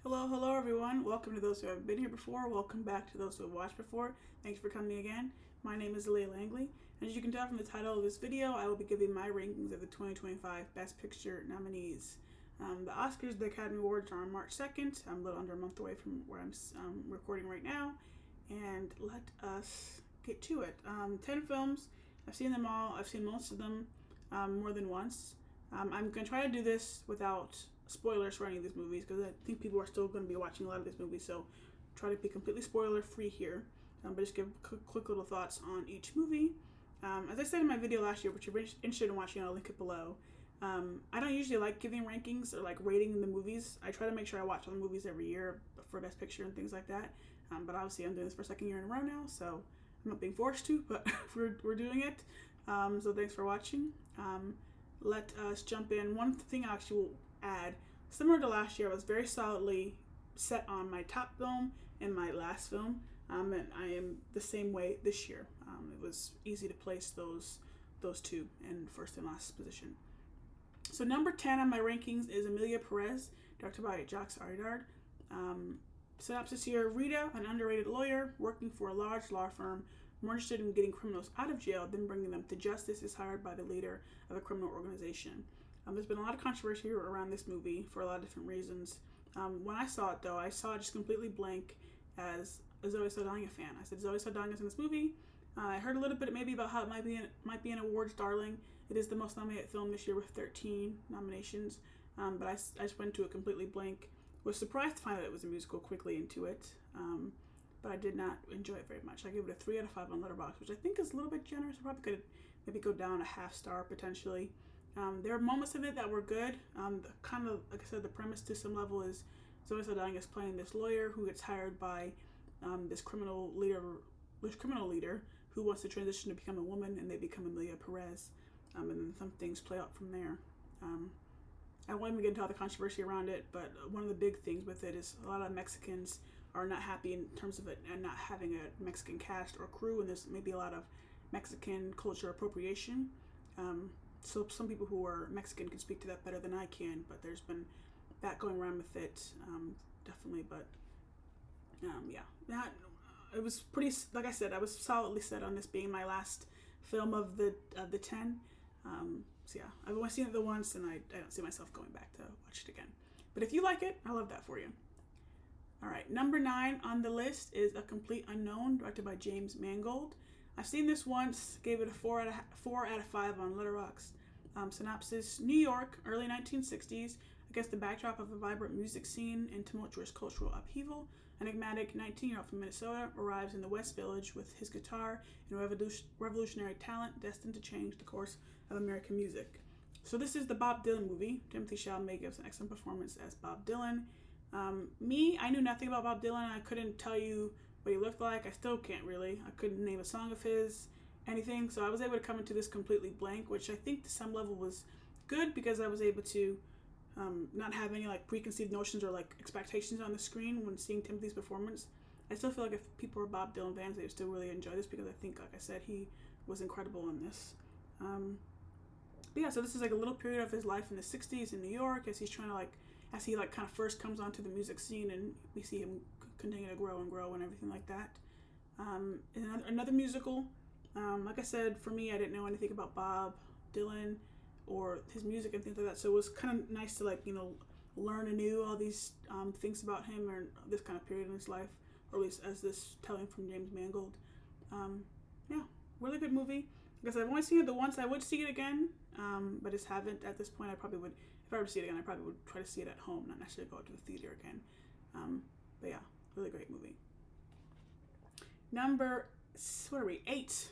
Hello everyone. Welcome to those who have been here before. Welcome back to those who have watched before. Thanks for coming again. My name is Leah Langley. As you can tell from the title of this video, I will be giving my rankings of the 2025 Best Picture nominees. The Oscars, the Academy Awards are on March 2nd. I'm a little under a month away from where I'm recording right now. And let us get to it. 10 films. I've seen them all. I've seen most of them more than once. I'm going to try to do this without spoilers for any of these movies because I think people are still going to be watching a lot of these movies, so try to be completely spoiler free here, but just give quick little thoughts on each movie. As I said in my video last year, which you're interested in watching, I'll link it below. I don't usually like giving rankings or like rating the movies. I try to make sure I watch all the movies every year for Best Picture and things like that, but obviously I'm doing this for a second year in a row now, so I'm not being forced to, but we're doing it. So thanks for watching. Let us jump in. One thing I actually will add, similar to last year, I was very solidly set on my top film and my last film, and I am the same way this year. It was easy to place those two in first and last position. So number 10 on my rankings is Emilia Perez, directed by Jacques Audiard. Synopsis here: Rita, an underrated lawyer working for a large law firm, more interested in getting criminals out of jail than bringing them to justice, is hired by the leader of a criminal organization. There's been a lot of controversy around this movie for a lot of different reasons. When I saw it, though, I saw it just completely blank as a Zoe Saldana fan. I said, Zoe Saldana's in this movie. I heard a little bit maybe about how it might be an awards darling. It is the most nominated film this year with 13 nominations, but I just went to it completely blank. Was surprised to find out it was a musical quickly into it, but I did not enjoy it very much. I gave it a 3 out of 5 on Letterboxd, which I think is a little bit generous. I probably could maybe go down a half star potentially. There are moments of it that were good. Kind of, like I said, the premise to some level is Zoe Saldana is playing this lawyer who gets hired by this criminal leader who wants to transition to become a woman, and they become Emilia Perez, and then some things play out from there. I won't even get into all the controversy around it, but one of the big things with it is a lot of Mexicans are not happy in terms of it and not having a Mexican cast or crew, and there's maybe a lot of Mexican culture appropriation. So some people who are Mexican can speak to that better than I can, but there's been that going around with it, definitely. But yeah, it was pretty. Like I said, I was solidly set on this being my last film of the 10. So yeah, I've only seen it the once, and I don't see myself going back to watch it again. But if you like it, I love that for you. All right, number 9 on the list is A Complete Unknown, directed by James Mangold. I've seen this once, gave it a 4 out of 5 on Letterboxd. Synopsis: New York, early 1960s, against the backdrop of a vibrant music scene and tumultuous cultural upheaval, an enigmatic 19-year-old from Minnesota arrives in the West Village with his guitar and revolutionary talent destined to change the course of American music. So this is the Bob Dylan movie. Timothée Chalamet gives an excellent performance as Bob Dylan. I knew nothing about Bob Dylan. I couldn't tell you what he looked like. I still can't really. I couldn't name a song of his, anything. So I was able to come into this completely blank, which I think to some level was good because I was able to not have any like preconceived notions or like expectations on the screen when seeing Timothy's performance. I still feel like if people are Bob Dylan fans, they would still really enjoy this because I think, like I said, he was incredible in this. But yeah, so this is like a little period of his life in the 60s in New York as he's trying to as he kind of first comes onto the music scene, and we see him continue to grow and everything like that. And another musical. Like I said, for me, I didn't know anything about Bob Dylan or his music and things like that, so it was kind of nice to learn anew all these things about him or this kind of period in his life, or at least as this telling from James Mangold. Yeah, really good movie. Because I've only seen it the once. I would see it again, but just haven't at this point. I probably would, if I were to see it again, I probably would try to see it at home, not necessarily go out to the theater again. But yeah, really great movie. Number 8.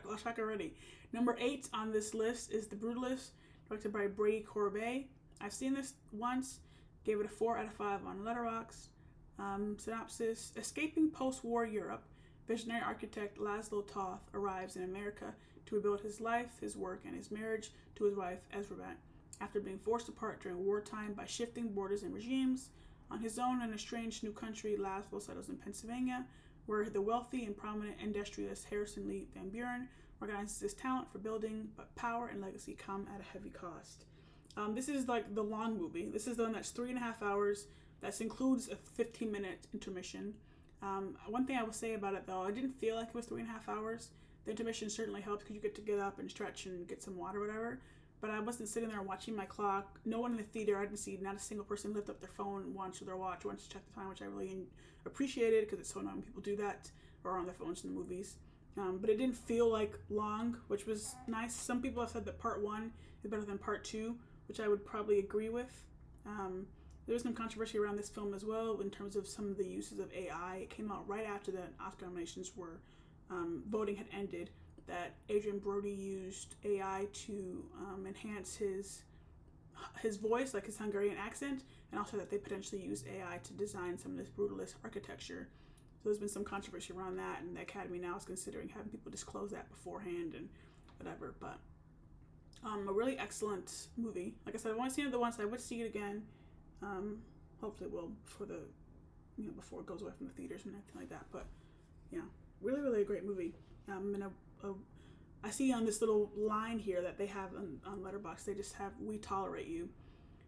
Lost track already. Number 8 on this list is The Brutalist, directed by Brady Corbet. I've seen this once, gave it a 4 out of 5 on Letterboxd. Synopsis: Escaping post-war Europe, visionary architect Laszlo Toth arrives in America to rebuild his life, his work, and his marriage to his wife, Ezrabat, after being forced apart during wartime by shifting borders and regimes. On his own in a strange new country, Laszlo settles in Pennsylvania, where the wealthy and prominent industrialist Harrison Lee Van Buren organizes his talent for building, but power and legacy come at a heavy cost. This is like the long movie. This is the one that's 3.5 hours, That includes a 15-minute intermission. One thing I will say about it, though, I didn't feel like it was 3.5 hours. The intermission certainly helps because you get up and stretch and get some water or whatever. But I wasn't sitting there watching my clock. No one in the theater, I didn't see not a single person lift up their phone once or their watch once to check the time, which I really appreciated because it's so annoying when people do that or are on their phones in the movies. But it didn't feel like long, which was nice. Some people have said that part 1 is better than part 2, which I would probably agree with. There was some controversy around this film as well in terms of some of the uses of AI. It came out right after the Oscar nominations were voting had ended, that Adrien Brody used AI to enhance his voice, like his Hungarian accent, and also that they potentially used AI to design some of this brutalist architecture. So there's been some controversy around that, and the Academy now is considering having people disclose that beforehand and whatever. But a really excellent movie. Like I said, I've only seen it the once. I would see it again. Hopefully will before it goes away from the theaters and everything like that. But yeah, really, really a great movie. And I see on this little line here that they have on Letterboxd, they just have "We tolerate you,"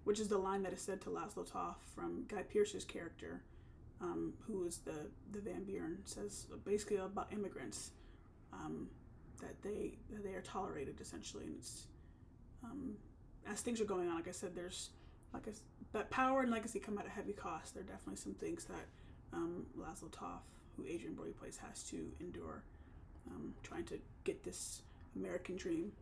which is the line that is said to Laszlo Toth from Guy Pearce's character, who is the Van Buren, says basically about immigrants, that they are tolerated essentially, and it's as things are going on. Like I said, there's but power and legacy come at a heavy cost. There are definitely some things that Laszlo Toth, who Adrien Brody plays, has to endure, trying to get this American dream.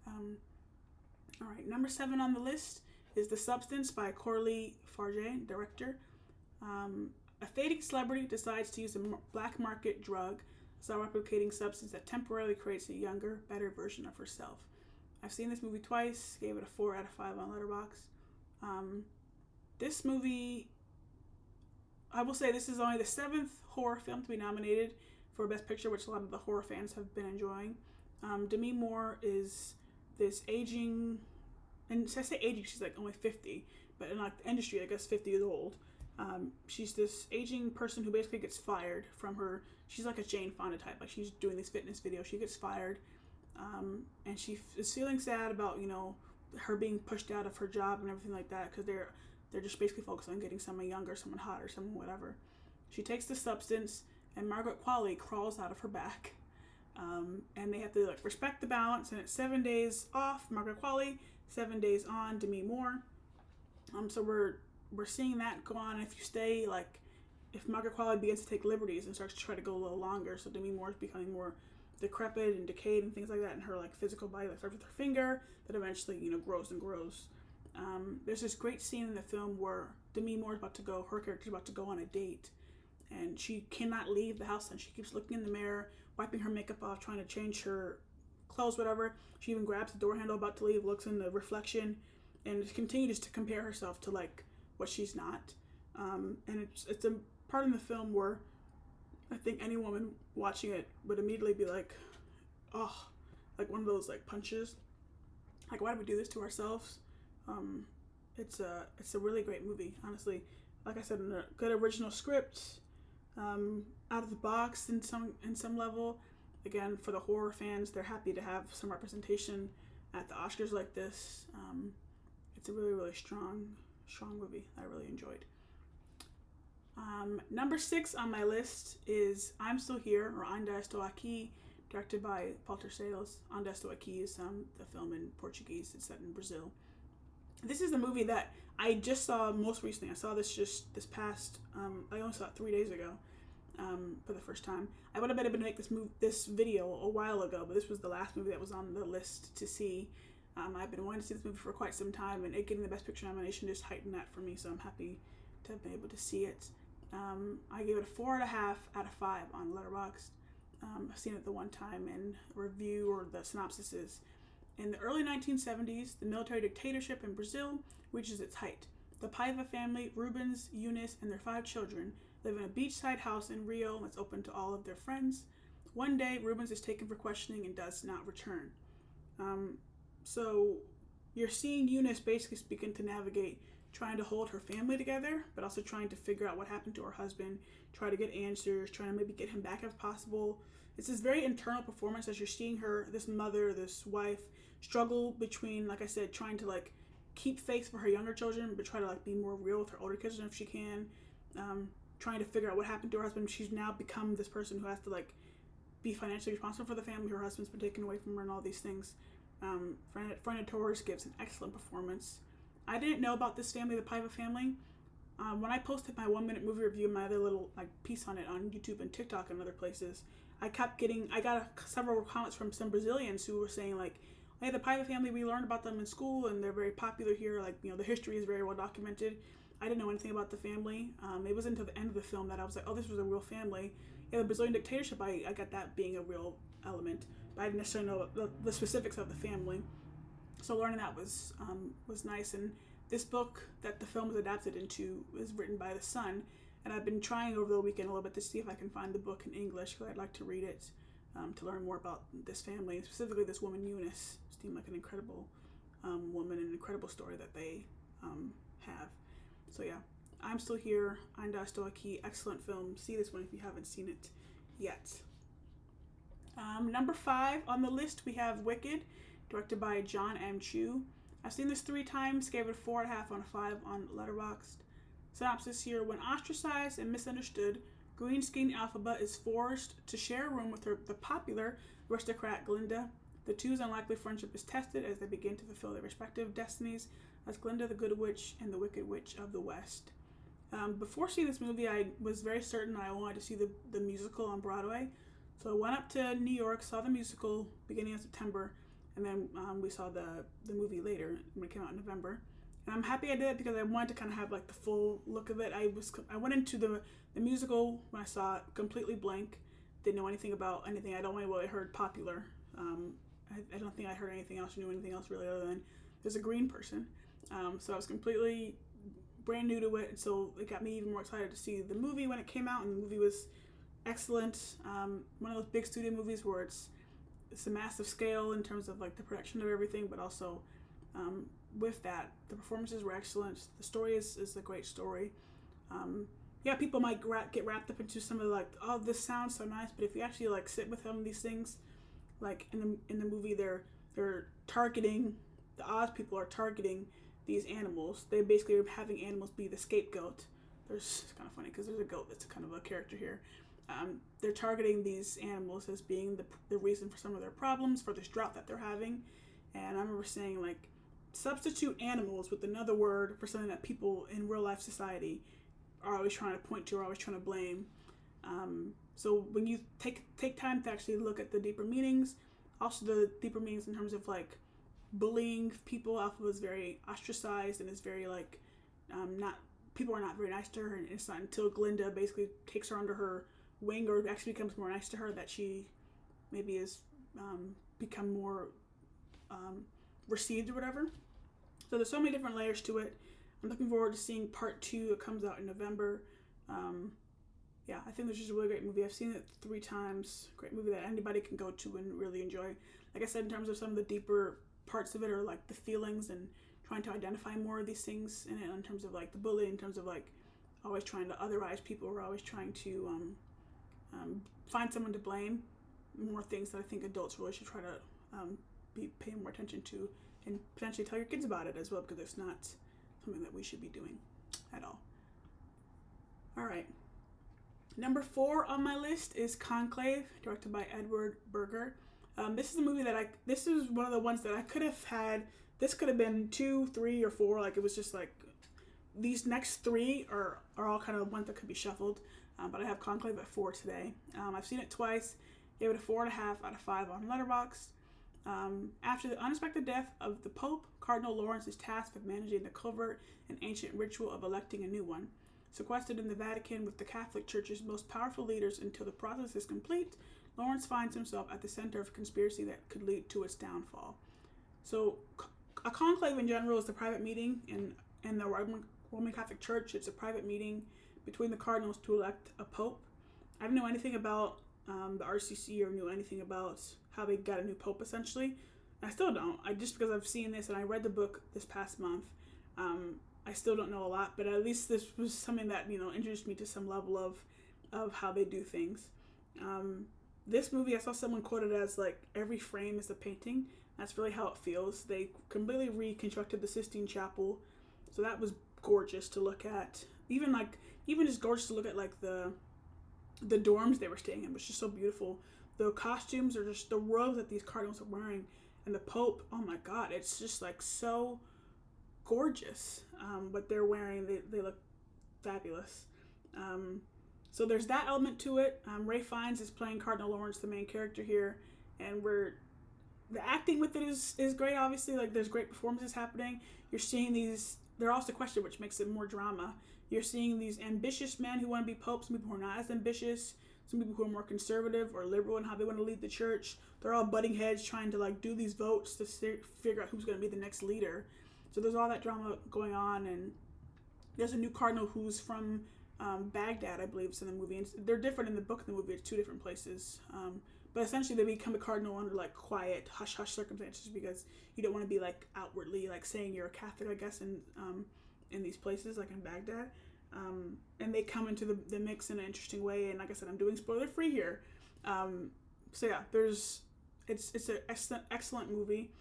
All right, number 7 on the list is The Substance by Coralie Farge, director. A fading celebrity decides to use a black market drug, a self-replicating substance that temporarily creates a younger, better version of herself. I've seen this movie twice, gave it a 4 out of 5 on Letterboxd. This movie, I will say this is only the 7th horror film to be nominated for Best Picture, which a lot of the horror fans have been enjoying. Demi Moore is this aging, and I say aging, she's like only 50, but in like the industry, I guess 50 is old. She's this aging person who basically gets fired from her. She's like a Jane Fonda type, like she's doing these fitness videos. She gets fired, and she is feeling sad about her being pushed out of her job and everything like that, because they're just basically focused on getting someone younger, someone hotter, someone whatever. She takes the substance, and Margaret Qualley crawls out of her back, and they have to respect the balance. And it's 7 days off Margaret Qualley, 7 days on Demi Moore. So we're seeing that go on. If you stay, if Margaret Qualley begins to take liberties and starts to try to go a little longer, so Demi Moore is becoming more decrepit and decayed and things like that, and her physical body starts with her finger that eventually grows and grows. There's this great scene in the film where Demi Moore is her character's about to go on a date, and she cannot leave the house, and she keeps looking in the mirror, wiping her makeup off, trying to change her clothes, whatever. She even grabs the door handle about to leave, looks in the reflection, and continues to compare herself to what she's not. And it's a part in the film where I think any woman watching it would immediately be like, oh, one of those punches. Why do we do this to ourselves? It's a really great movie, honestly. Like I said, a good original script, out of the box in some level. Again, for the horror fans, they're happy to have some representation at the Oscars like this. It's a really, really strong movie I really enjoyed. Number 6 on my list is I'm Still Here, or Ainda Estou Aqui, directed by Paul Tercelos. Ainda Estou Aqui is the film in Portuguese. It's set in Brazil. This is the movie that I just saw most recently. I saw this just this past, I only saw it 3 days ago, for the first time. I would have been able to make this video a while ago, but this was the last movie that was on the list to see. I've been wanting to see this movie for quite some time, and it getting the Best Picture nomination just heightened that for me, so I'm happy to have been able to see it. I gave it a 4.5 out of 5 on Letterboxd. I've seen it the one time, and review or the synopsis is: in the early 1970s, the military dictatorship in Brazil reaches its height. The Paiva family, Rubens, Eunice, and their 5 children live in a beachside house in Rio that's open to all of their friends. One day, Rubens is taken for questioning and does not return. So you're seeing Eunice basically begin to navigate trying to hold her family together, but also trying to figure out what happened to her husband, try to get answers, trying to maybe get him back if possible. It's this very internal performance as you're seeing her, this mother, this wife, struggle between, like I said, trying to keep faith for her younger children, but try to like be more real with her older kids if she can. Trying to figure out what happened to her husband. She's now become this person who has to like be financially responsible for the family. Her husband's been taken away from her and all these things. Fernanda Torres gives an excellent performance. I didn't know about this family, the Paiva family. When I posted my 1 minute movie review and my other little like piece on it on YouTube and TikTok and other places, I got several comments from some Brazilians who were saying like, hey, the Paiva family, we learned about them in school and they're very popular here. Like, the history is very well documented. I didn't know anything about the family. It wasn't until the end of the film that I was like, oh, this was a real family. Yeah, the Brazilian dictatorship, I got that being a real element, but I didn't necessarily know the specifics of the family. So learning that was nice. And this book that the film was adapted into is written by the son, and I've been trying over the weekend a little bit to see if I can find the book in English because I'd like to read it to learn more about this family, specifically this woman Eunice. Seemed like an incredible woman and an incredible story that they have. So yeah, I'm Still Here, Ainda Estou Aqui, excellent film. See this one if you haven't seen it yet. Number 5 on the list, we have Wicked, directed by John M. Chu. I've seen this 3 times, gave it a 4.5 out of 5 on Letterboxd. Synopsis here: when ostracized and misunderstood, green-skinned Elphaba is forced to share a room with the popular aristocrat Glinda. The two's unlikely friendship is tested as they begin to fulfill their respective destinies as Glinda the Good Witch and the Wicked Witch of the West. Before seeing this movie, I was very certain I wanted to see the musical on Broadway. So I went up to New York, saw the musical beginning of September, and then we saw the movie later when it came out in November. And I'm happy I did it because I wanted to kind of have like the full look of it. I went into the musical when I saw it completely blank, didn't know anything about anything. I don't know what I heard popular. I don't think I heard anything else or knew anything else really other than there's a green person. So I was completely brand new to it, and so it got me even more excited to see the movie when it came out, and the movie was excellent. One of those big studio movies where it's a massive scale in terms of like the production of everything, but also with that, the performances were excellent. The story is a great story. People might get wrapped up into some of the like, oh, this sounds so nice, but if you actually like sit with some of these things, like in the movie, they're targeting, the Oz people are targeting these animals. They basically are having animals be the scapegoat. It's kind of funny because there's a goat that's kind of a character here. They're targeting these animals as being the reason for some of their problems, for this drought that they're having. And I remember saying, like, substitute animals with another word for something that people in real life society are always trying to point to or always trying to blame. So when you take time to actually look at the deeper meanings, also the deeper meanings in terms of like bullying people. Alpha was very ostracized and is very like people are not very nice to her, and it's not until Glinda basically takes her under her wing or actually becomes more nice to her that she maybe is become more received or whatever. So there's so many different layers to it. I'm looking forward to seeing part 2. It comes out in November. I think this is a really great movie. I've seen it 3 times. Great movie that anybody can go to and really enjoy. Like I said, in terms of some of the deeper parts of it, or like the feelings and trying to identify more of these things in it, in terms of like the bullying, in terms of like always trying to otherize people, or always trying to find someone to blame. More things that I think adults really should try to be paying more attention to, and potentially tell your kids about it as well, because it's not something that we should be doing at all. All right. Number 4 on my list is Conclave, directed by Edward Berger. This is a movie that this is one of the ones that I could have had. This could have been 2, 3, or 4. Like, it was just like, these next 3 are all kind of ones that could be shuffled. But I have Conclave at 4 today. I've seen it twice. Gave it a 4.5 out of 5 on Letterboxd. After the unexpected death of the Pope, Cardinal Lawrence is tasked with managing the covert and ancient ritual of electing a new one. Sequestered in the Vatican with the Catholic Church's most powerful leaders until the process is complete, Lawrence finds himself at the center of a conspiracy that could lead to its downfall. So, a conclave in general is the private meeting in the Roman Catholic Church. It's a private meeting between the cardinals to elect a pope. I didn't know anything about the RCC or knew anything about how they got a new pope, essentially. I still don't. Just because I've seen this and I read the book this past month, I still don't know a lot, but at least this was something that, introduced me to some level of how they do things. This movie, I saw someone quoted as like, every frame is a painting. That's really how it feels. They completely reconstructed the Sistine Chapel, so that was gorgeous to look at. Even just gorgeous to look at, like the dorms they were staying in was just so beautiful. The costumes, or just the robes that these cardinals are wearing, and the Pope. Oh my God, it's just like so gorgeous. What they're wearing, they look fabulous. So there's that element to it. Ray Fiennes is playing Cardinal Lawrence, the main character here, and the acting with it is great. Obviously, like there's great performances happening. You're seeing these. They're also questioned, which makes it more drama. You're seeing these ambitious men who want to be popes, some people who are not as ambitious, some people who are more conservative or liberal in how they want to lead the church. They're all butting heads, trying to like do these votes to figure out who's going to be the next leader. So there's all that drama going on, and there's a new cardinal who's from Baghdad, I believe, is in the movie. And they're different in the book and the movie. It's two different places. But essentially, they become a cardinal under like quiet, hush-hush circumstances because you don't want to be like outwardly like saying you're a Catholic, I guess, in these places like in Baghdad. And they come into the mix in an interesting way. And like I said, I'm doing spoiler free here. So yeah, it's an excellent movie.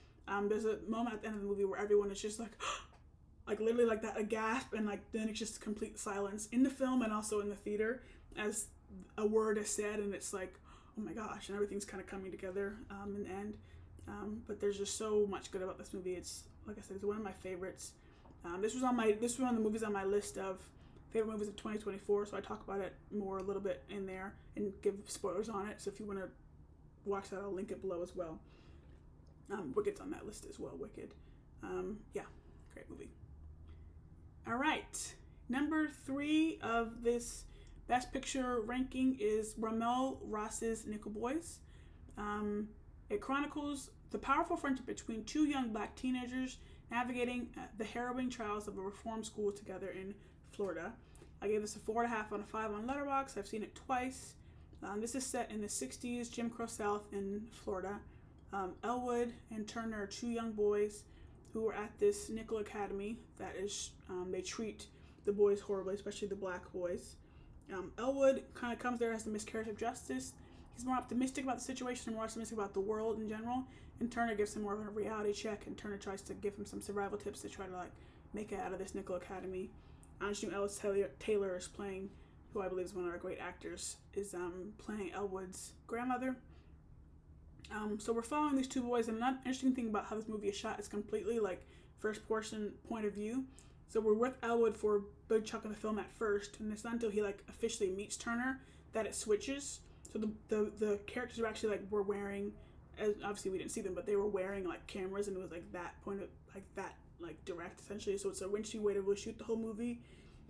There's a moment at the end of the movie where everyone is just like, like literally like that, a gasp, and like then it's just complete silence in the film and also in the theater as a word is said, and it's like, oh my gosh, and everything's kind of coming together in the end. But there's just so much good about this movie. It's, like I said, it's one of my favorites. This was one of the movies on my list of favorite movies of 2024, so I talk about it more a little bit in there and give spoilers on it. So if you want to watch that, I'll link it below as well. Wicked's on that list as well. Wicked. Yeah, great movie. All right, number 3 of this Best Picture ranking is Ramel Ross's Nickel Boys. It chronicles the powerful friendship between two young black teenagers navigating the harrowing trials of a reform school together in Florida. I gave this a 4.5 out of 5 on Letterboxd. I've seen it twice. This is set in the 60s, Jim Crow South in Florida. Elwood and Turner are two young boys who are at this Nickel Academy that is, they treat the boys horribly, especially the black boys. Elwood kind of comes there as the miscarriage of justice. He's more optimistic about the situation and more optimistic about the world in general. And Turner gives him more of a reality check, and Turner tries to give him some survival tips to try to like make it out of this Nickel Academy. Anjanu Ellis Taylor is playing, who I believe is one of our great actors, is playing Elwood's grandmother. So we're following these two boys, and another interesting thing about how this movie is shot is completely like first person point of view. So we're with Elwood for a big chunk of the film at first, and it's not until he like officially meets Turner that it switches. So the characters are actually were wearing, as obviously we didn't see them, but they were wearing like cameras, and it was like that point of like direct essentially. So it's a interesting way to really shoot the whole movie.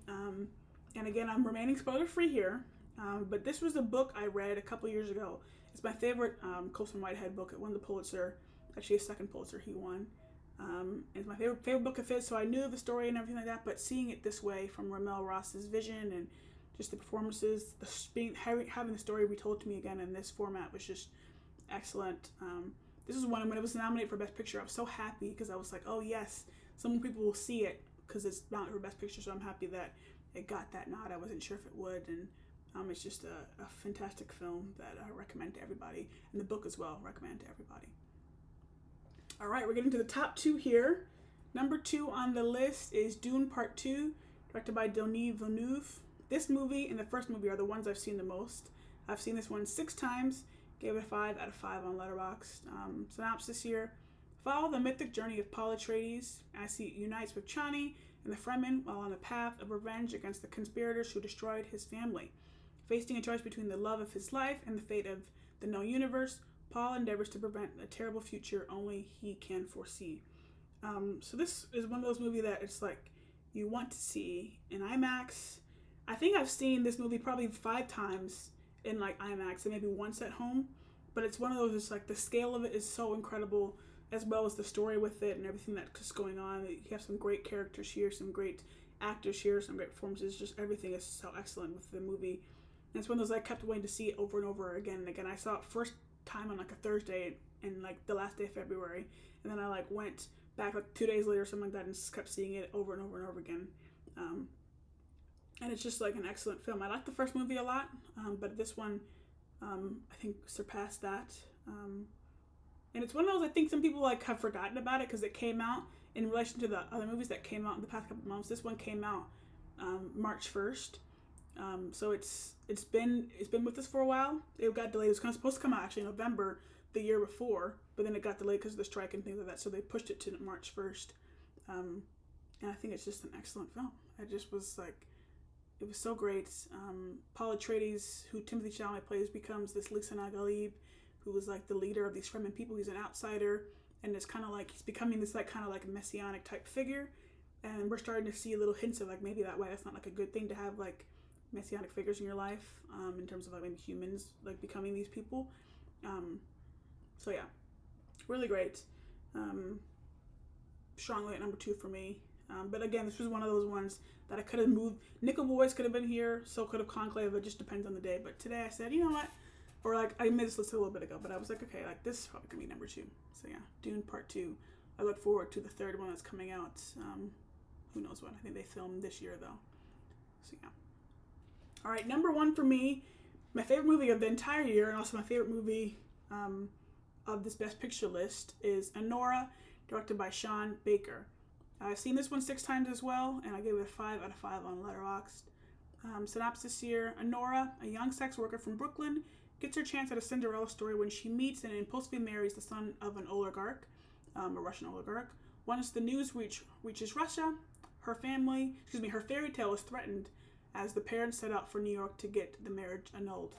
And again, I'm remaining spoiler free here, but this was a book I read a couple years ago. It's my favorite Colson Whitehead book. It won the Pulitzer, actually a second Pulitzer he won. It's my favorite book of his, so I knew the story and everything like that, but seeing it this way from Ramel Ross's vision and just the performances, having the story retold to me again in this format was just excellent. This is one when it was nominated for Best Picture, I was so happy because I was like, oh yes, some people will see it because it's not for Best Picture, so I'm happy that it got that nod. I wasn't sure if it would, and it's just a fantastic film that I recommend to everybody, and the book as well, recommend to everybody. All right, we're getting to the top 2 here. Number 2 on the list is Dune Part 2, directed by Denis Villeneuve. This movie and the first movie are the ones I've seen the most. I've seen this one 6 times, gave it a 5 out of 5 on Letterboxd. Synopsis here: follow the mythic journey of Paul Atreides as he unites with Chani and the Fremen while on the path of revenge against the conspirators who destroyed his family. Facing a choice between the love of his life and the fate of the known universe, Paul endeavors to prevent a terrible future only he can foresee. So this is one of those movies that it's like you want to see in IMAX. I think I've seen this movie probably 5 times in like IMAX and maybe once at home, but it's one of those, it's like the scale of it is so incredible, as well as the story with it and everything that's going on. You have some great characters here, some great actors here, some great performances, just everything is so excellent with the movie. And it's one of those I kept wanting to see it over and over again and again. I saw it first time on like a Thursday in like the last day of February, and then I like went back like 2 days later or something like that and just kept seeing it over and over and over again. And it's just like an excellent film. I like the first movie a lot, but this one I think surpassed that. And it's one of those, I think some people like have forgotten about it because it came out in relation to the other movies that came out in the past couple of months. This one came out March 1st. So it's been with us for a while. It got delayed. It was kind of supposed to come out actually in November the year before, but then it got delayed because of the strike and things like that. So they pushed it to March 1st. And I think it's just an excellent film. I just was like, it was so great. Paul Atreides, who Timothy Chalamet plays, becomes this Lisan Ghalib, who was like the leader of these Fremen people. He's an outsider, and it's kind of like he's becoming this like kind of like messianic type figure. And we're starting to see little hints of like maybe that way that's not like a good thing to have like messianic figures in your life, in terms of like maybe humans like becoming these people. So yeah, really great. Strongly at number 2 for me. But again, this was one of those ones that I could have moved. Nickel Boys could have been here, so could have Conclave. It just depends on the day. But today I said, you know what? Or like I made this list a little bit ago, but I was like, okay, like this is probably gonna be number 2. So yeah, Dune Part 2. I look forward to the third one that's coming out. Who knows when? I think they filmed this year though. So yeah. All right, number 1 for me, my favorite movie of the entire year, and also my favorite movie of this Best Picture list is Anora, directed by Sean Baker. I've seen this one 6 times as well, and I gave it a 5 out of 5 on Letterboxd. Synopsis here: Anora, a young sex worker from Brooklyn, gets her chance at a Cinderella story when she meets and impulsively marries the son of an oligarch, a Russian oligarch. Once the news reaches Russia, her fairy tale is threatened as the parents set out for New York to get the marriage annulled.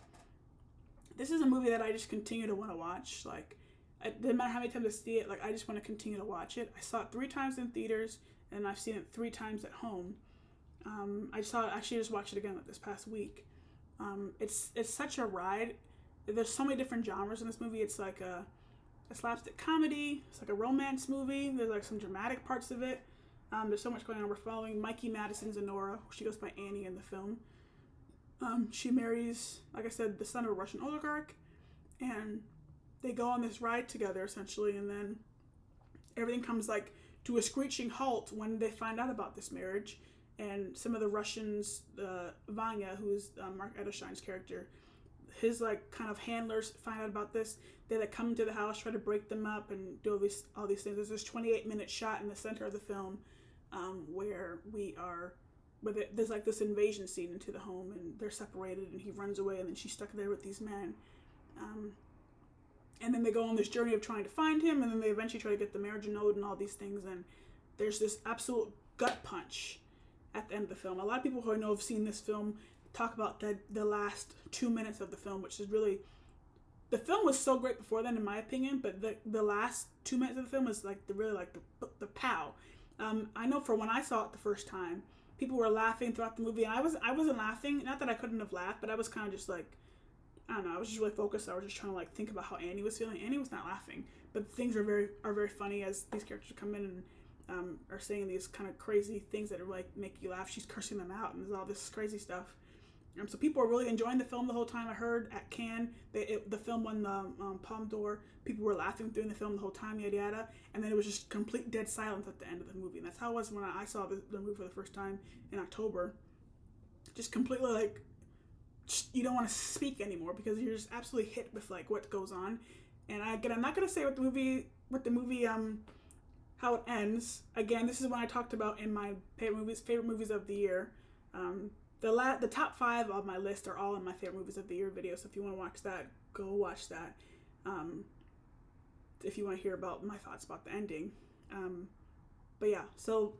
This is a movie that I just continue to want to watch. Like, it doesn't matter how many times I see it, like I just want to continue to watch it. I saw it 3 times in theaters, and I've seen it 3 times at home. I actually just watched it again this past week. It's such a ride. There's so many different genres in this movie. It's like a slapstick comedy. It's like a romance movie. There's like some dramatic parts of it. There's so much going on. We're following Mikey Madison's Anora. She goes by Annie in the film. She marries, like I said, the son of a Russian oligarch, and they go on this ride together essentially, and then everything comes like to a screeching halt when they find out about this marriage. And some of the Russians, Vanya, who is Mark Edelstein's character, his like kind of handlers find out about this. They like come to the house, try to break them up, and do all these things. There's this 28-minute shot in the center of the film where there's like this invasion scene into the home, and they're separated, and he runs away, and then she's stuck there with these men. And then they go on this journey of trying to find him, and then they eventually try to get the marriage annulled and all these things. And there's this absolute gut punch at the end of the film. A lot of people who I know have seen this film talk about the last 2 minutes of the film, which is really, the film was so great before then in my opinion, but the last 2 minutes of the film is like the pow. I know for when I saw it the first time, people were laughing throughout the movie, and I wasn't laughing. Not that I couldn't have laughed, but I was kind of just like, I don't know. I was just really focused. I was just trying to like think about how Annie was feeling. Annie was not laughing, but things are very funny as these characters come in and are saying these kind of crazy things that are like make you laugh. She's cursing them out, and there's all this crazy stuff. So people are really enjoying the film the whole time. I heard at Cannes, the film won the Palme d'Or. People were laughing during the film the whole time, yada yada. And then it was just complete dead silence at the end of the movie. And that's how it was when I saw the movie for the first time in October. Just completely like, you don't want to speak anymore because you're just absolutely hit with like what goes on. And I'm not gonna say what the movie how it ends. Again, this is what I talked about in my favorite movies of the year. The top 5 of my list are all in my favorite movies of the year video. So if you want to watch that, go watch that. If you want to hear about my thoughts about the ending. But yeah, so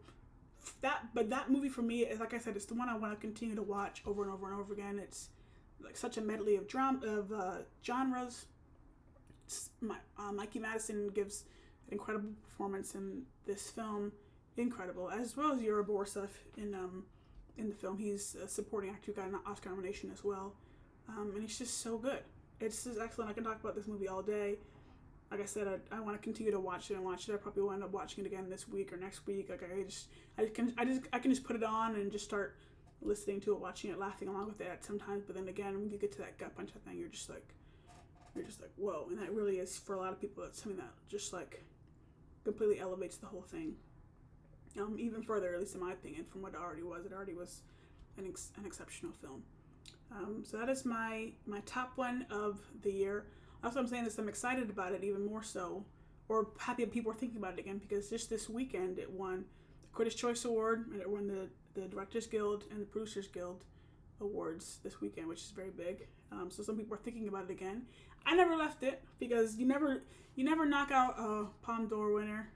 that movie for me, like I said, it's the one I want to continue to watch over and over and over again. It's like such a medley of genres. Mikey Madison gives an incredible performance in this film, incredible, as well as Yura Borsov in the film. He's a supporting actor who got an Oscar nomination as well, and he's just so good. It's just excellent. I can talk about this movie all day. Like I said, I want to continue to watch it. I probably will end up watching it again this week or next week. Like I can just put it on and just start listening to it, watching it, laughing along with it sometimes. But then again, when you get to that gut punch thing, you're just like, whoa. And that really is, for a lot of people, it's something that just like completely elevates the whole thing. Even further, at least in my opinion, from what it already was. It already was an exceptional film. So that is my top one of the year. That's what I'm saying is I'm excited about it even more so, or happy that people are thinking about it again, because just this weekend it won the Critics' Choice Award, and it won the Directors Guild and the Producers Guild awards this weekend, which is very big. So some people are thinking about it again. I never left it because you never knock out a Palme d'Or winner.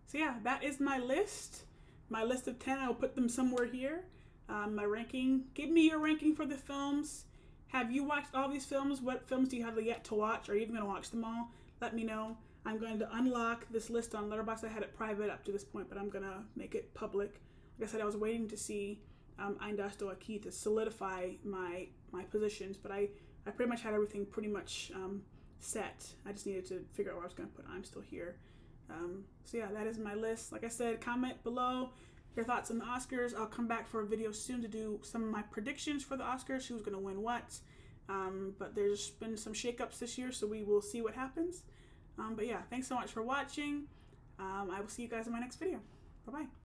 So yeah, that is my list. My list of 10. I will put them somewhere here. My ranking. Give me your ranking for the films. Have you watched all these films? What films do you have yet to watch? Are you even going to watch them all? Let me know. I'm going to unlock this list on Letterboxd. I had it private up to this point, but I'm going to make it public. Like I said, I was waiting to see Ein das du aquí to solidify my positions, but I pretty much had everything pretty much set. I just needed to figure out where I was going to put I'm Still Here. So yeah, that is my list. Like I said, comment below your thoughts on the Oscars. I'll come back for a video soon to do some of my predictions for the Oscars, who's going to win what. But there's been some shakeups this year, so we will see what happens. But yeah, thanks so much for watching. I will see you guys in my next video. Bye-bye.